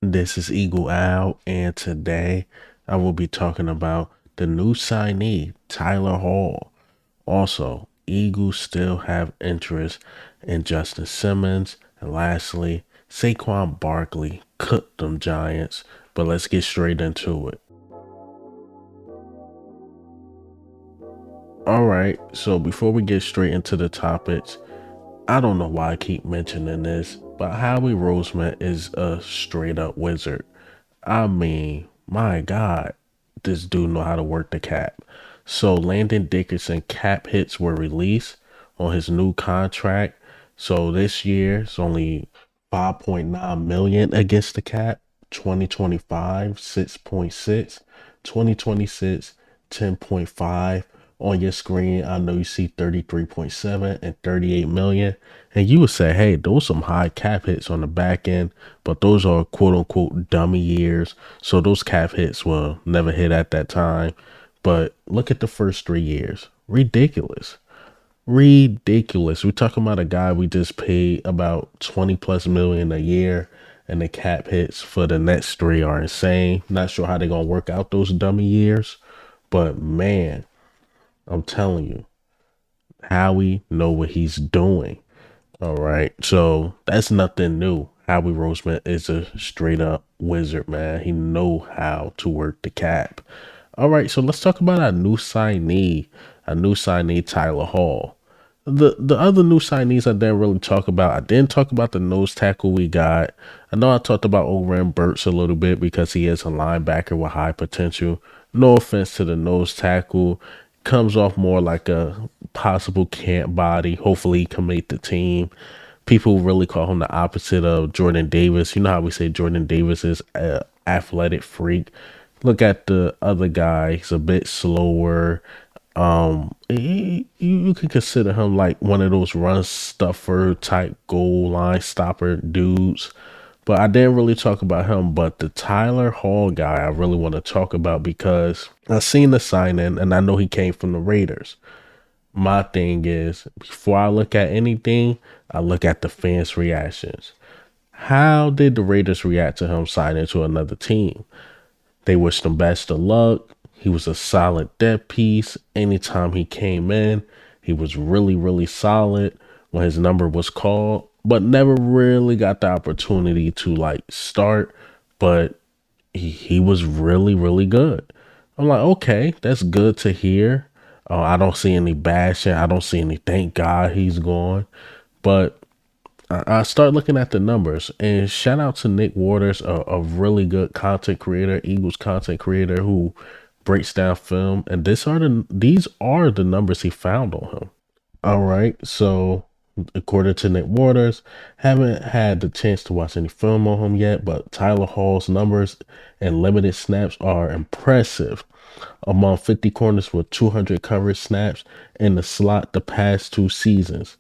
This is Eagle Owl, and today I will be talking about the new signee, Tyler Hall. Also, Eagles still have interest in Justin Simmons. And lastly, Saquon Barkley cooked them Giants. But let's get straight into it. All right, so before we get straight into the topics, I don't know why I keep mentioning this, but Howie Roseman is a straight up wizard. I mean, my God, this dude know how to work the cap. So Landon Dickerson cap hits were released on his new contract. So this year it's only 5.9 million against the cap. 2025 6.6, 2026 10.5. On your screen, I know you see 33.7 and 38 million. And you would say, hey, those some high cap hits on the back end, but those are quote unquote dummy years. So those cap hits will never hit at that time. But look at the first 3 years. Ridiculous. Ridiculous. We're talking about a guy we just paid about 20 plus million a year, and the cap hits for the next three are insane. Not sure how they're gonna work out those dummy years, but man, I'm telling you, Howie know what he's doing. All right. So that's nothing new. Howie Roseman is a straight up wizard, man. He know how to work the cap. All right, so let's talk about a new signee, Tyler Hall. The other new signees I didn't really talk about. I didn't talk about the nose tackle we got. I know I talked about Oren Burks a little bit because he is a linebacker with high potential. No offense to the nose tackle. Comes off more like a possible camp body. Hopefully he can make the team. People really call him the opposite of Jordan Davis. You know how we say Jordan Davis is an athletic freak. Look at the other guy. He's a bit slower. You can consider him like one of those run stuffer type goal line stopper dudes. But I didn't really talk about him. But the Tyler Hall guy, I really want to talk about because I seen the sign in and I know he came from the Raiders. My thing is, before I look at anything, I look at the fans' reactions. How did the Raiders react to him signing to another team? They wished him best of luck. He was a solid depth piece. Anytime he came in, he was really, really solid when his number was called, but never really got the opportunity to like start. But he was really, really good. I'm like, okay, that's good to hear. I don't see any bashing. I don't see any thank God he's gone. But I start looking at the numbers, and shout out to Nick Waters, a really good content creator, Eagles content creator who breaks down film. And these are the numbers he found on him. All right, so according to Nick Waters, haven't had the chance to watch any film on him yet, but Tyler Hall's numbers and limited snaps are impressive. Among 50 corners with 200 coverage snaps in the slot the past 2 seasons.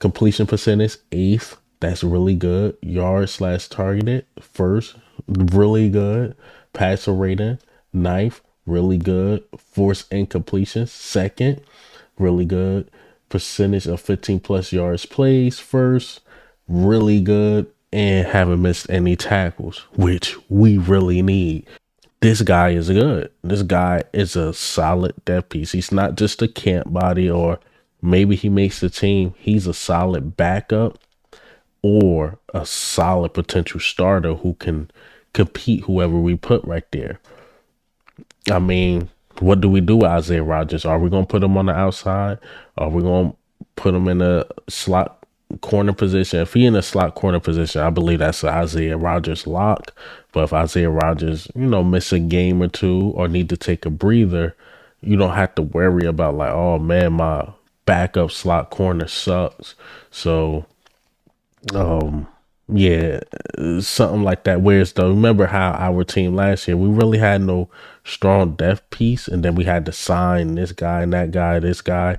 Completion percentage, eighth. That's really good. Yards slash targeted, first. Really good. Passer rating, ninth. Really good. Force incompletions, second. Really good. Percentage of 15 plus yards plays, first. Really good. And haven't missed any tackles, which we really need. This guy is good. This guy is a solid depth piece. He's not just a camp body or maybe he makes the team. He's a solid backup or a solid potential starter who can compete whoever we put right there. I mean, what do we do with Isaiah Rodgers? Are we going to put him on the outside? Are we going to put him in a slot corner position? If he in a slot corner position, I believe that's an Isaiah Rodgers lock. But if Isaiah Rodgers, miss a game or two or need to take a breather, you don't have to worry about like, oh man, my backup slot corner sucks. So um, yeah, something like that. Whereas though, remember how our team last year, we really had no strong depth piece, and then we had to sign this guy and that guy, this guy.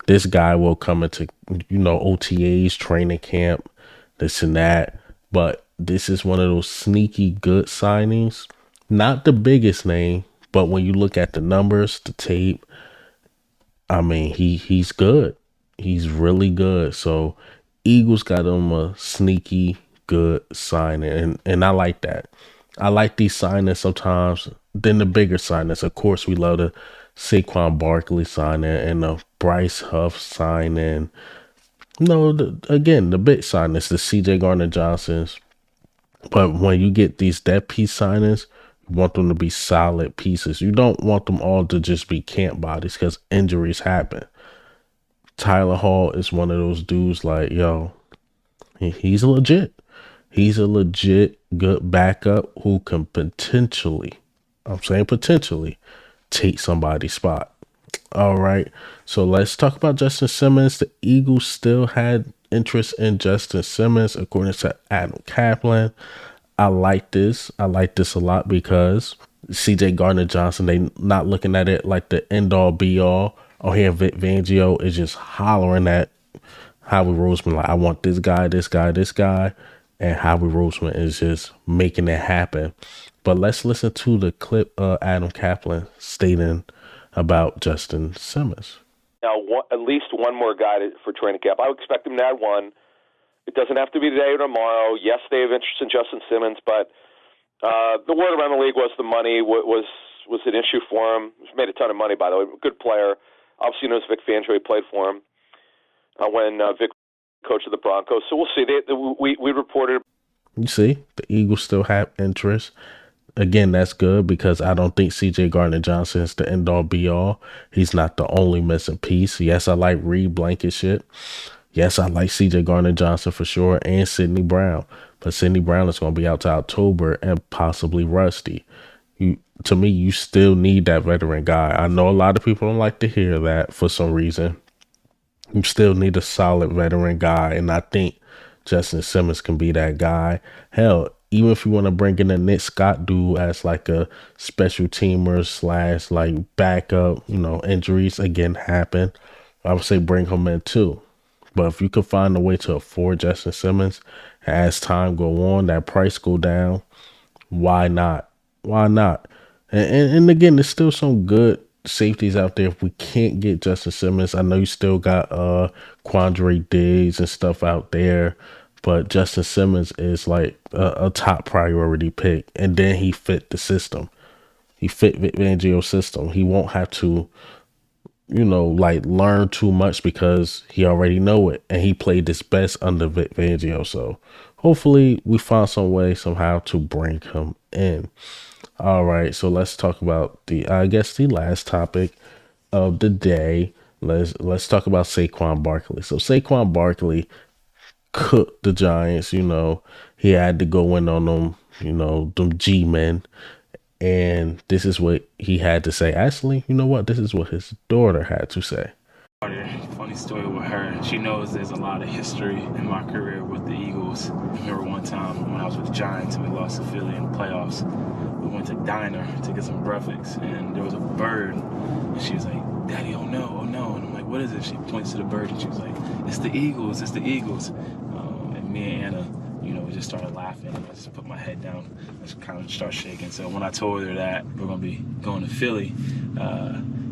This guy will come into OTAs, training camp, this and that. But this is one of those sneaky good signings. Not the biggest name, but when you look at the numbers, the tape, I mean, he's good. He's really good. So Eagles got him a sneaky good signing, and I like that. I like these signings sometimes. Then the bigger signings, of course, we love the Saquon Barkley signing and the Bryce Huff signing. No, again, the big signings, the C.J. Gardner Johnsons. But when you get these depth piece signings, you want them to be solid pieces. You don't want them all to just be camp bodies because injuries happen. Tyler Hall is one of those dudes like, yo, he's legit. He's a legit good backup who can potentially, I'm saying potentially, take somebody's spot. All right. So let's talk about Justin Simmons. The Eagles still had interest in Justin Simmons, according to Adam Kaplan. I like this. I like this a lot because CJ Gardner Johnson, they not looking at it like the end all be all. Oh, here Vic Fangio is just hollering at Howie Roseman, like, I want this guy, this guy, this guy. And Howie Roseman is just making it happen. But let's listen to the clip of Adam Kaplan stating about Justin Simmons. Now, at least one more guy for training camp. I would expect them to add one. It doesn't have to be today or tomorrow. Yes, they have interest in Justin Simmons, but the word around the league was the money was an issue for him. He's made a ton of money, by the way. Good player. Obviously knows Vic Fangio. He played for him when Vic coach of the Broncos. So we'll see. We reported. You see, the Eagles still have interest. Again, that's good because I don't think CJ Gardner Johnson is the end all be all. He's not the only missing piece. Yes, I like Reed Blankenship. Yes, I like CJ Gardner Johnson for sure, and Sidney Brown. But Sidney Brown is going to be out to October and possibly rusty. To me, you still need that veteran guy. I know a lot of people don't like to hear that for some reason. You still need a solid veteran guy, and I think Justin Simmons can be that guy. Hell, even if you want to bring in a Nick Scott dude as like a special teamer / like backup, injuries again happen. I would say bring him in too. But if you could find a way to afford Justin Simmons as time go on, that price go down, why not? Why not? And again, there's still some good safeties out there. If we can't get Justin Simmons, I know you still got Quandre Diggs and stuff out there, but Justin Simmons is like a top priority pick. And then he fit the system. He fit Vic Fangio's system. He won't have to, like learn too much because he already know it. And he played his best under Vic Fangio. So hopefully we find some way somehow to bring him in. All right, so let's talk about the last topic of the day. Let's talk about Saquon Barkley. So Saquon Barkley cooked the Giants. He had to go in on them. Them G-men, and this is what he had to say. Actually, you know what? This is what his daughter had to say. Funny story with her. She knows there's a lot of history in my career with the Eagles. I remember one time when I was with the Giants and we lost to Philly in the playoffs. We went to diner to get some breakfast, and there was a bird. And she was like, "Daddy, oh no, oh no!" And I'm like, "What is it?" She points to the bird, and she was like, "It's the Eagles, it's the Eagles." And me and Anna, we just started laughing. And I just put my head down. I just kind of start shaking. So when I told her that we're gonna be going to Philly,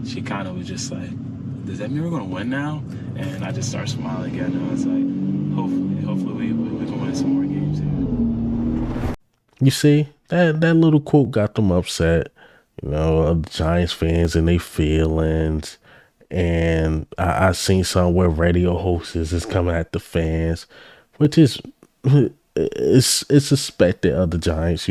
she kind of was just like, "Does that mean we're going to win now?" And I just started smiling again. And I was like, hopefully we can win some more games here. You see, that little quote got them upset, Giants fans and their feelings. And I seen some where radio hosts is coming at the fans, which is, it's suspected of the Giants,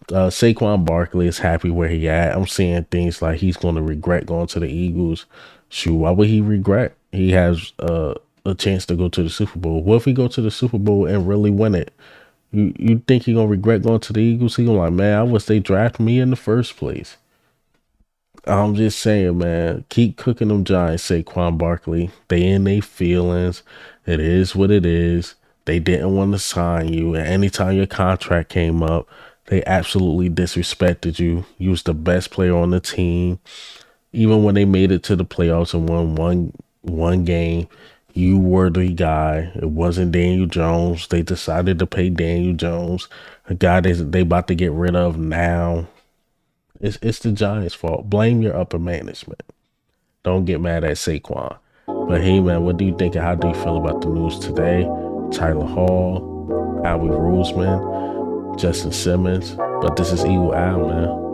Saquon Barkley is happy where he at. I'm seeing things like he's going to regret going to the Eagles. Shoot, why would he regret? He has a chance to go to the Super Bowl. What if he go to the Super Bowl and really win it? You think he gonna regret going to the Eagles? He gonna like, man, I wish they drafted me in the first place. I'm just saying, man, keep cooking them Giants, Saquon Barkley. They in their feelings. It is what it is. They didn't want to sign you. And anytime your contract came up, they absolutely disrespected you. You was the best player on the team. Even when they made it to the playoffs and won one game, you were the guy. It wasn't Daniel Jones. They decided to pay Daniel Jones, a guy they about to get rid of now. It's the Giants' fault. Blame your upper management. Don't get mad at Saquon. But hey, man, what do you think and how do you feel about the news today? Tyler Hall, Howie Roseman, Justin Simmons. But this is Evil Al, man.